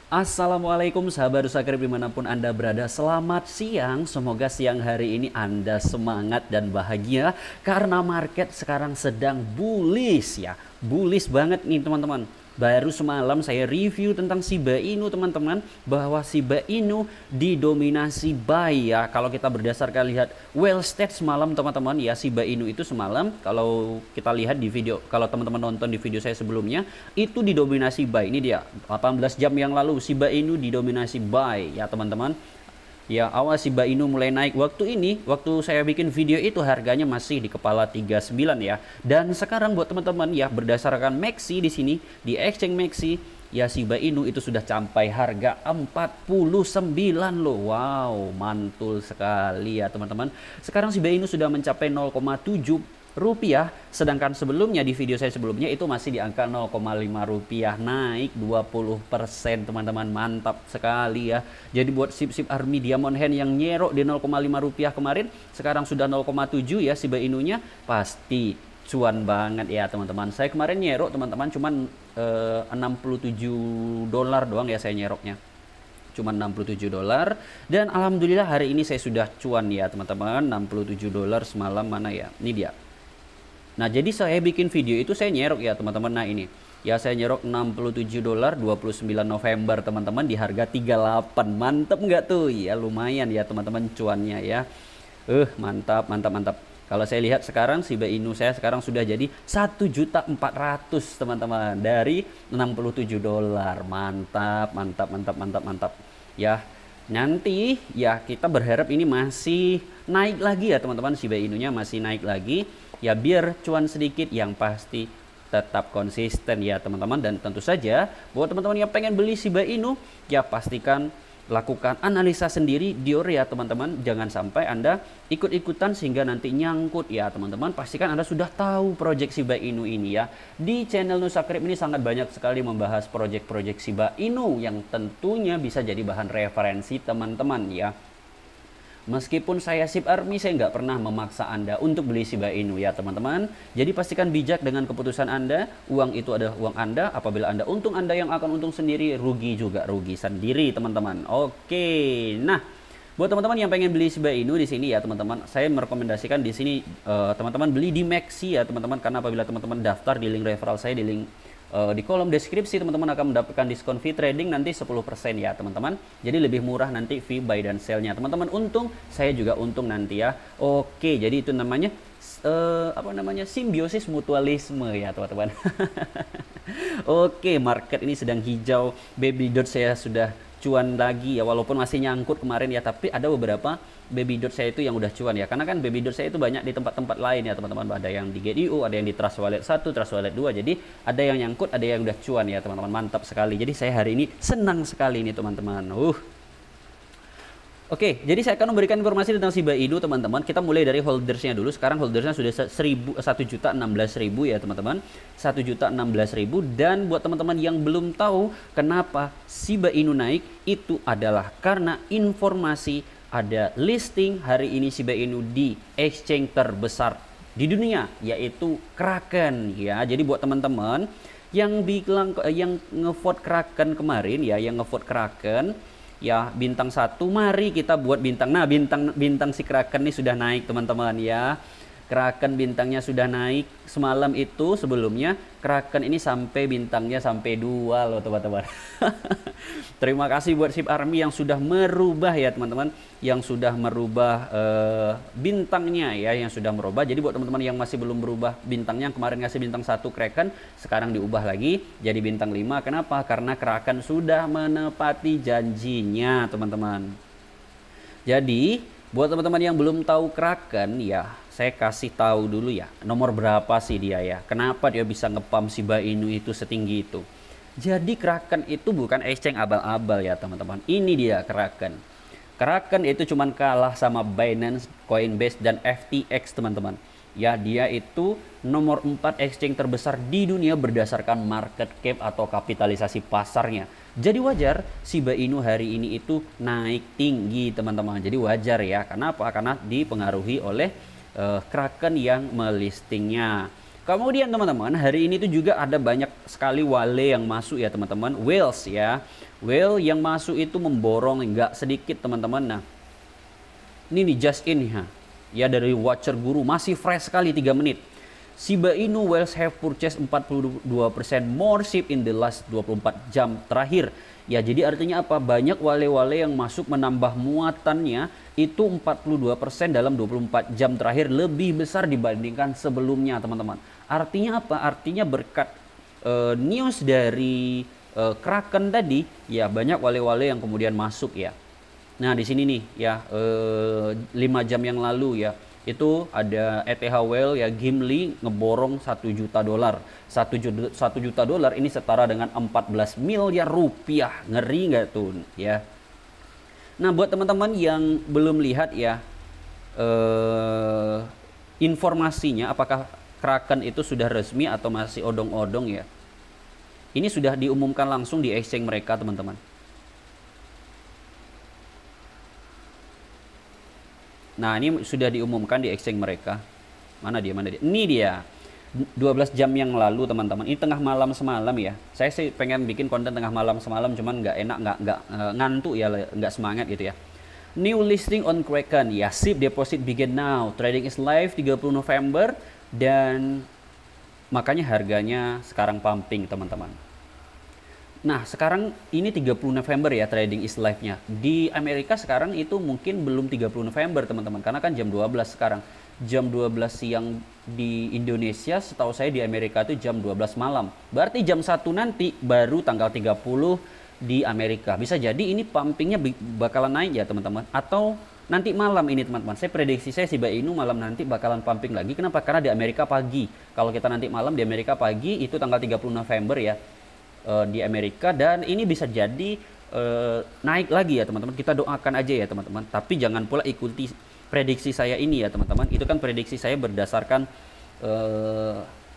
Assalamualaikum sahabat Nusakrip dimanapun Anda berada. Selamat siang, semoga siang hari ini Anda semangat dan bahagia karena market sekarang sedang bullish ya. Bullish banget nih teman-teman. Baru semalam saya review tentang Shiba Inu teman-teman, bahwa Shiba Inu didominasi buy ya. Kalau kita berdasarkan lihat well state semalam teman-teman ya, Shiba Inu itu semalam kalau kita lihat di video, kalau teman-teman nonton di video saya sebelumnya, itu didominasi buy. Ini dia 18 jam yang lalu Shiba Inu didominasi buy ya teman-teman. Ya, awal Shiba Inu mulai naik waktu ini, waktu saya bikin video itu harganya masih di kepala 39 ya. Dan sekarang buat teman-teman ya, berdasarkan Maxi di sini, di exchange Maxi, ya Shiba Inu itu sudah sampai harga 49 loh. Wow, mantul sekali ya teman-teman. Sekarang Shiba Inu sudah mencapai 0,7 rupiah, sedangkan sebelumnya di video saya sebelumnya itu masih di angka 0,5 rupiah, naik 20% teman-teman. Mantap sekali ya. Jadi buat sip-sip army diamond hand yang nyerok di 0,5 rupiah kemarin, sekarang sudah 0,7 ya Shiba Inunya, pasti cuan banget ya teman-teman. Saya kemarin nyerok teman-teman cuman $67 doang ya saya nyeroknya, cuma $67, dan alhamdulillah hari ini saya sudah cuan ya teman-teman. $67 semalam mana ya, ini dia. Nah, jadi saya bikin video itu saya nyerok ya teman-teman. Nah, ini ya saya nyerok $67 29 November teman-teman di harga 38. Mantep nggak tuh? Ya lumayan ya teman-teman cuannya ya. Mantap, mantap, mantap. Kalau saya lihat sekarang Shiba Inu saya sekarang sudah jadi 1.400.000 teman-teman dari $67. Mantap, mantap, mantap, mantap, mantap. Ya, nanti ya kita berharap ini masih naik lagi ya teman-teman, Shiba Inunya masih naik lagi. Ya biar cuan sedikit, yang pasti tetap konsisten ya teman-teman. Dan tentu saja buat teman-teman yang pengen beli Shiba Inu, ya pastikan lakukan analisa sendiri dior ya teman-teman. Jangan sampai Anda ikut-ikutan sehingga nanti nyangkut ya teman-teman. Pastikan Anda sudah tahu project Shiba Inu ini ya. Di channel Nusakrip ini sangat banyak sekali membahas project-project Shiba Inu yang tentunya bisa jadi bahan referensi teman-teman ya. Meskipun saya sip army, saya nggak pernah memaksa Anda untuk beli Shiba Inu ya teman-teman. Jadi pastikan bijak dengan keputusan Anda. Uang itu adalah uang Anda. Apabila Anda untung, Anda yang akan untung sendiri. Rugi juga rugi sendiri teman-teman. Oke, nah buat teman-teman yang pengen beli Shiba Inu di sini ya teman-teman, saya merekomendasikan di sini teman-teman beli di Maxi ya teman-teman. Karena apabila teman-teman daftar di link referral saya di link di kolom deskripsi, teman-teman akan mendapatkan diskon fee trading nanti 10% ya teman-teman. Jadi lebih murah nanti fee buy dan sell-nya. Teman-teman untung, saya juga untung nanti ya. Oke, jadi itu namanya apa namanya? Simbiosis mutualisme ya teman-teman. Oke, market ini sedang hijau. Baby dot saya sudah cuan lagi ya, walaupun masih nyangkut kemarin ya, tapi ada beberapa baby dot saya itu yang udah cuan ya, karena kan baby dot saya itu banyak di tempat-tempat lain ya teman-teman. Ada yang di GDU, ada yang di Trust Wallet 1, Trust Wallet 2, jadi ada yang nyangkut, ada yang udah cuan ya teman-teman. Mantap sekali. Jadi saya hari ini senang sekali ini teman-teman. Oke, jadi saya akan memberikan informasi tentang Shiba Inu teman-teman. Kita mulai dari holdersnya dulu. Sekarang holdersnya sudah 1.016.000 ya teman-teman. 1.016.000. Dan buat teman-teman yang belum tahu kenapa Shiba Inu naik, itu adalah karena informasi ada listing hari ini Shiba Inu di exchange terbesar di dunia, yaitu Kraken ya. Jadi buat teman-teman yang bilang, yang ngevote Kraken kemarin ya, yang ngevote Kraken ya bintang 1, mari kita buat bintang. Nah, bintang si Kraken ini sudah naik teman-teman ya. Kraken bintangnya sudah naik semalam itu. Sebelumnya Kraken ini sampai bintangnya sampai 2 loh teman-teman. Terima kasih buat Sip Army yang sudah merubah ya teman-teman, yang sudah merubah bintangnya ya, yang sudah merubah. Jadi buat teman-teman yang masih belum berubah bintangnya, yang kemarin ngasih bintang 1 Kraken, sekarang diubah lagi jadi bintang 5. Kenapa? Karena Kraken sudah menepati janjinya teman-teman. Jadi buat teman-teman yang belum tahu Kraken ya, saya kasih tahu dulu ya, nomor berapa sih dia ya. Kenapa dia bisa ngepam Shiba Inu itu setinggi itu. Jadi Kraken itu bukan exchange abal-abal ya teman-teman. Ini dia Kraken. Kraken itu cuman kalah sama Binance, Coinbase, dan FTX teman-teman. Ya, dia itu nomor 4 exchange terbesar di dunia berdasarkan market cap atau kapitalisasi pasarnya. Jadi wajar Shiba Inu hari ini itu naik tinggi teman-teman. Jadi wajar ya. Kenapa? Karena dipengaruhi oleh Kraken yang melistingnya. Kemudian teman-teman, hari ini tuh juga ada banyak sekali whale yang masuk ya teman-teman, whales ya. Whale yang masuk itu memborong nggak sedikit teman-teman. Nah, ini nih just in ya dari Watcher Guru, masih fresh sekali 3 menit. Shiba Inu whales have purchased 42% more ship in the last 24 jam terakhir. Ya, jadi artinya apa? Banyak wale-wale yang masuk menambah muatannya itu 42% dalam 24 jam terakhir, lebih besar dibandingkan sebelumnya, teman-teman. Artinya apa? Artinya berkat news dari Kraken tadi, ya banyak wale-wale yang kemudian masuk ya. Nah, di sini nih ya 5 jam yang lalu ya, itu ada ETH Whale ya, Gimli ngeborong 1 juta dolar. 1 juta dolar ini setara dengan 14 miliar rupiah. Ngeri nggak tuh ya? Nah, buat teman-teman yang belum lihat ya informasinya, apakah Kraken itu sudah resmi atau masih odong-odong ya? Ini sudah diumumkan langsung di exchange mereka, teman-teman. Nah, ini sudah diumumkan di exchange mereka. Mana dia? Ini dia. 12 jam yang lalu, teman-teman. Ini tengah malam semalam ya. Saya sih pengen bikin konten tengah malam semalam, cuman nggak enak, nggak ngantuk ya, nggak semangat gitu ya. New listing on Kraken ya, SIP deposit begin now. Trading is live 30 November dan makanya harganya sekarang pumping, teman-teman. Nah, sekarang ini 30 November ya, trading is live-nya. Di Amerika sekarang itu mungkin belum 30 November, teman-teman. Karena kan jam 12 sekarang. Jam 12 siang di Indonesia, setahu saya di Amerika itu jam 12 malam. Berarti jam 1 nanti baru tanggal 30 di Amerika. Bisa jadi ini pumpingnya bakalan naik ya, teman-teman. Atau nanti malam ini, teman-teman. Saya prediksi saya Shiba Inu malam nanti bakalan pumping lagi. Kenapa? Karena di Amerika pagi. Kalau kita nanti malam di Amerika pagi, itu tanggal 30 November ya. Di Amerika, dan ini bisa jadi naik lagi ya, teman-teman. Kita doakan aja ya, teman-teman. Tapi jangan pula ikuti prediksi saya ini ya, teman-teman. Itu kan prediksi saya berdasarkan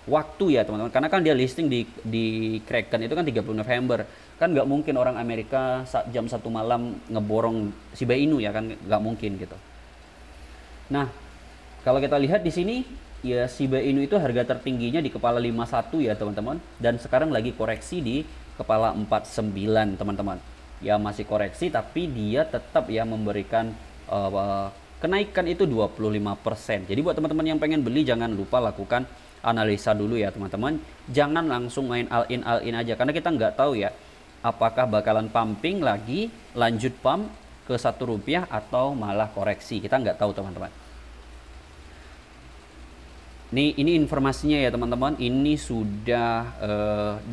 waktu ya, teman-teman. Karena kan dia listing di Kraken itu kan 30 November. Kan nggak mungkin orang Amerika jam 1 malam ngeborong Shiba Inu ya, kan nggak mungkin gitu. Nah, kalau kita lihat di sini ya, Shiba Inu itu harga tertingginya di kepala 51 ya, teman-teman. Dan sekarang lagi koreksi di kepala 49, teman-teman. Ya masih koreksi, tapi dia tetap ya memberikan kenaikan itu 25%. Jadi buat teman-teman yang pengen beli, jangan lupa lakukan analisa dulu ya, teman-teman. Jangan langsung main all in aja, karena kita nggak tahu ya apakah bakalan pumping lagi, lanjut pump ke Rp1 atau malah koreksi. Kita nggak tahu, teman-teman. Ini informasinya ya, teman-teman. Ini sudah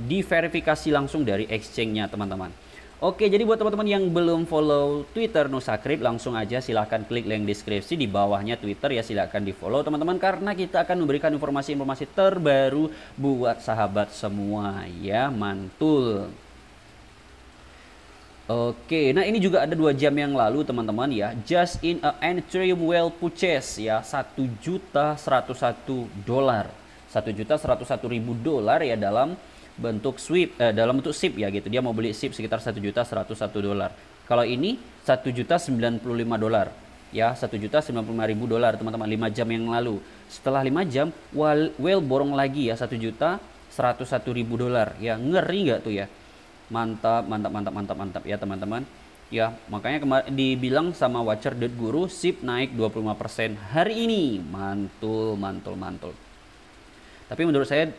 diverifikasi langsung dari exchange-nya, teman-teman. Oke, jadi buat teman-teman yang belum follow Twitter Nusa Crypt, langsung aja silahkan klik link deskripsi di bawahnya Twitter ya, silahkan di follow, teman-teman, karena kita akan memberikan informasi-informasi terbaru buat sahabat semua ya, mantul. Oke, nah ini juga ada 2 jam yang lalu, teman-teman ya. Just in a Ethereum whale purchase ya, $1.101. $1.101.000 ya, dalam bentuk dalam bentuk SIP ya gitu. Dia mau beli SIP sekitar $1.101. Kalau ini $1.095 ya, $1.095.000, teman-teman, 5 jam yang lalu. Setelah 5 jam whale borong lagi ya, $1.101.000 ya. Ngeri nggak tuh ya? Mantap ya, teman-teman. Ya, makanya dibilang sama Watcher Guru, SIP naik 25% hari ini. Mantul. Tapi menurut saya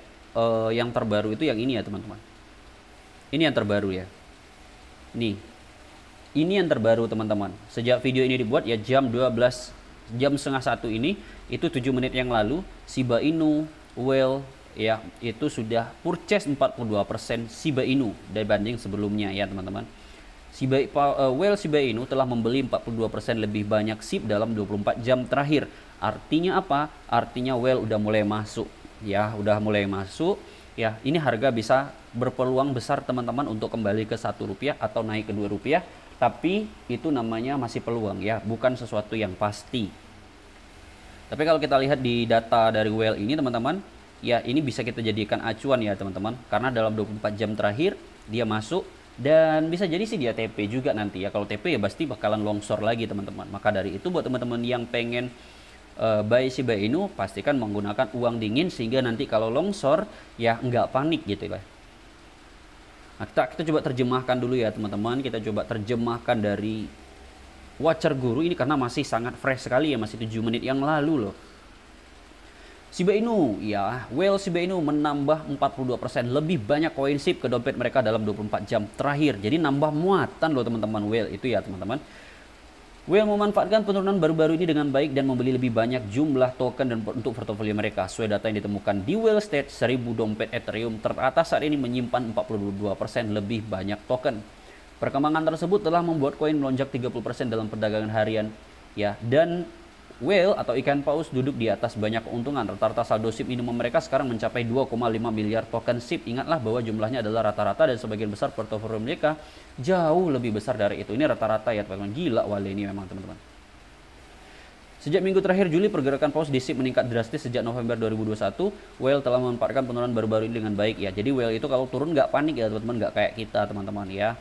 yang terbaru itu yang ini ya, teman-teman. Ini yang terbaru ya. Nih. Ini yang terbaru, teman-teman. Sejak video ini dibuat ya, jam 12, jam setengah 1 ini, itu 7 menit yang lalu, Shiba Inu whale ya itu sudah purchase 42% Shiba Inu dibanding sebelumnya ya, teman-teman. Whale Shiba Inu telah membeli 42% lebih banyak SIP dalam 24 jam terakhir. Artinya apa? Artinya whale udah mulai masuk ya, ya. Ini harga bisa berpeluang besar, teman-teman, untuk kembali ke Rp1 atau naik ke Rp2, tapi itu namanya masih peluang ya, bukan sesuatu yang pasti. Tapi kalau kita lihat di data dari whale ini, teman-teman, ya ini bisa kita jadikan acuan ya, teman-teman, karena dalam 24 jam terakhir dia masuk, dan bisa jadi sih dia TP juga nanti ya. Kalau TP ya pasti bakalan longsor lagi, teman-teman. Maka dari itu buat teman-teman yang pengen buy Shiba Inu, pastikan menggunakan uang dingin sehingga nanti kalau longsor ya nggak panik gitu lah. Nah, kita coba terjemahkan dulu ya teman-teman. Kita coba terjemahkan dari Watcher Guru ini karena masih sangat fresh sekali ya, masih 7 menit yang lalu loh. Shiba Inu ya, whale Shiba Inu menambah 42% lebih banyak koin SHIB ke dompet mereka dalam 24 jam terakhir. Jadi nambah muatan loh teman-teman whale itu ya teman-teman. Whale memanfaatkan penurunan baru-baru ini dengan baik dan membeli lebih banyak jumlah token dan untuk portofolio mereka. Sesuai data yang ditemukan di Whale State, 1000 dompet Ethereum teratas saat ini menyimpan 42% lebih banyak token. Perkembangan tersebut telah membuat koin melonjak 30% dalam perdagangan harian ya, dan whale atau ikan paus duduk di atas banyak keuntungan. Rata-rata saldo SHIB minimum mereka sekarang mencapai 2,5 miliar token SHIB. Ingatlah bahwa jumlahnya adalah rata-rata dan sebagian besar portofolio mereka jauh lebih besar dari itu. Ini rata-rata ya teman-teman. Gila wale ini memang teman-teman. Sejak minggu terakhir Juli, pergerakan paus di SHIB meningkat drastis. Sejak November 2021, whale telah memanfaatkan penurunan baru-baru ini dengan baik ya. Jadi whale itu kalau turun nggak panik ya teman-teman, nggak kayak kita teman-teman ya.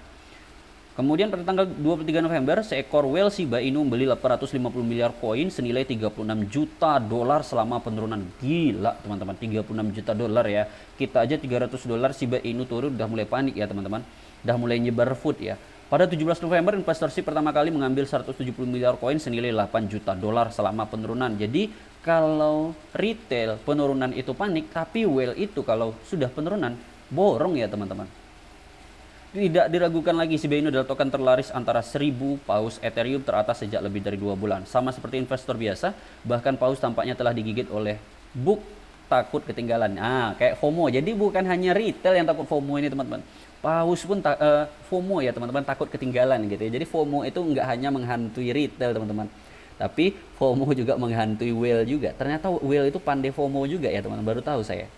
Kemudian pada tanggal 23 November, seekor whale Shiba Inu membeli 850 miliar koin senilai 36 juta dolar selama penurunan. Gila teman-teman, 36 juta dolar ya. Kita aja 300 dolar Shiba Inu turun udah mulai panik ya teman-teman. Udah mulai nyebar food ya. Pada 17 November, investor SHIB pertama kali mengambil 170 miliar koin senilai 8 juta dolar selama penurunan. Jadi kalau retail penurunan itu panik, tapi whale itu kalau sudah penurunan borong ya teman-teman. Tidak diragukan lagi, Shiba Inu adalah token terlaris antara 1000 paus Ethereum teratas sejak lebih dari 2 bulan. Sama seperti investor biasa, bahkan paus tampaknya telah digigit oleh bug takut ketinggalan. Kayak FOMO. Jadi bukan hanya retail yang takut FOMO ini teman-teman. Paus pun FOMO ya teman-teman, takut ketinggalan gitu ya. Jadi FOMO itu nggak hanya menghantui retail teman-teman, tapi FOMO juga menghantui whale juga. Ternyata whale itu pandai FOMO juga ya teman-teman, baru tahu saya.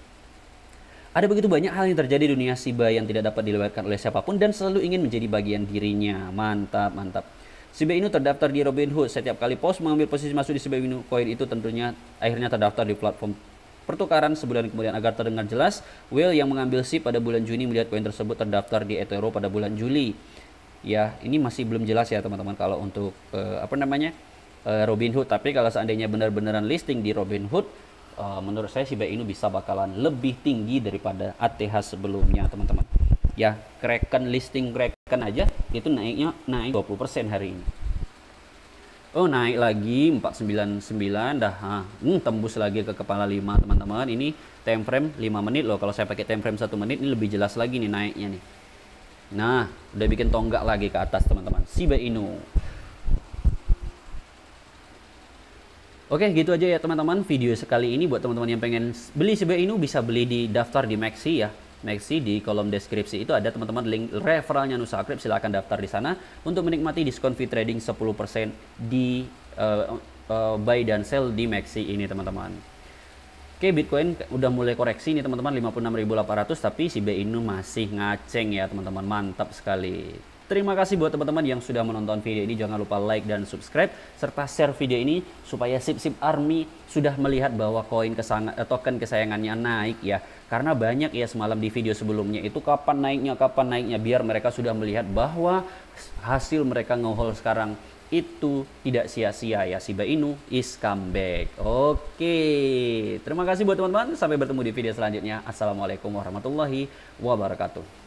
Ada begitu banyak hal yang terjadi di dunia Shiba yang tidak dapat dilewatkan oleh siapapun dan selalu ingin menjadi bagian dirinya. Mantap, mantap. Shiba Inu terdaftar di Robinhood. Setiap kali pos mengambil posisi masuk di Shiba Inu coin itu tentunya akhirnya terdaftar di platform pertukaran sebulan kemudian. Agar terdengar jelas, whale yang mengambil SHIB pada bulan Juni melihat koin tersebut terdaftar di eToro pada bulan Juli. Ya, ini masih belum jelas ya teman-teman kalau untuk Robinhood. Tapi kalau seandainya benar-benaran listing di Robinhood, menurut saya Shiba Inu bisa bakalan lebih tinggi daripada ATH sebelumnya teman-teman. Ya, listing Kraken aja itu naik 20% hari ini. Oh, naik lagi 499 dah. Tembus lagi ke kepala 5 teman-teman. Ini time frame 5 menit loh. Kalau saya pakai time frame 1 menit ini lebih jelas lagi nih naiknya nih. Nah, udah bikin tonggak lagi ke atas teman-teman. Shiba Inu. Oke, gitu aja ya teman-teman video sekali ini. Buat teman-teman yang pengen beli Shiba Inu bisa beli di daftar di Maxi ya. Maxi di kolom deskripsi itu ada teman-teman link referralnya Nusakrip, silahkan daftar di sana untuk menikmati diskon fee trading 10% di buy dan sell di Maxi ini teman-teman. Oke, Bitcoin udah mulai koreksi nih teman-teman 56.800, tapi Shiba Inu masih ngaceng ya teman-teman, mantap sekali. Terima kasih buat teman-teman yang sudah menonton video ini. Jangan lupa like dan subscribe serta share video ini supaya SHIB Army sudah melihat bahwa token kesayangannya naik ya. Karena banyak ya semalam di video sebelumnya itu kapan naiknya, biar mereka sudah melihat bahwa hasil mereka nge-hold sekarang itu tidak sia-sia ya. Shiba Inu is comeback. Oke, terima kasih buat teman-teman. Sampai bertemu di video selanjutnya. Assalamualaikum warahmatullahi wabarakatuh.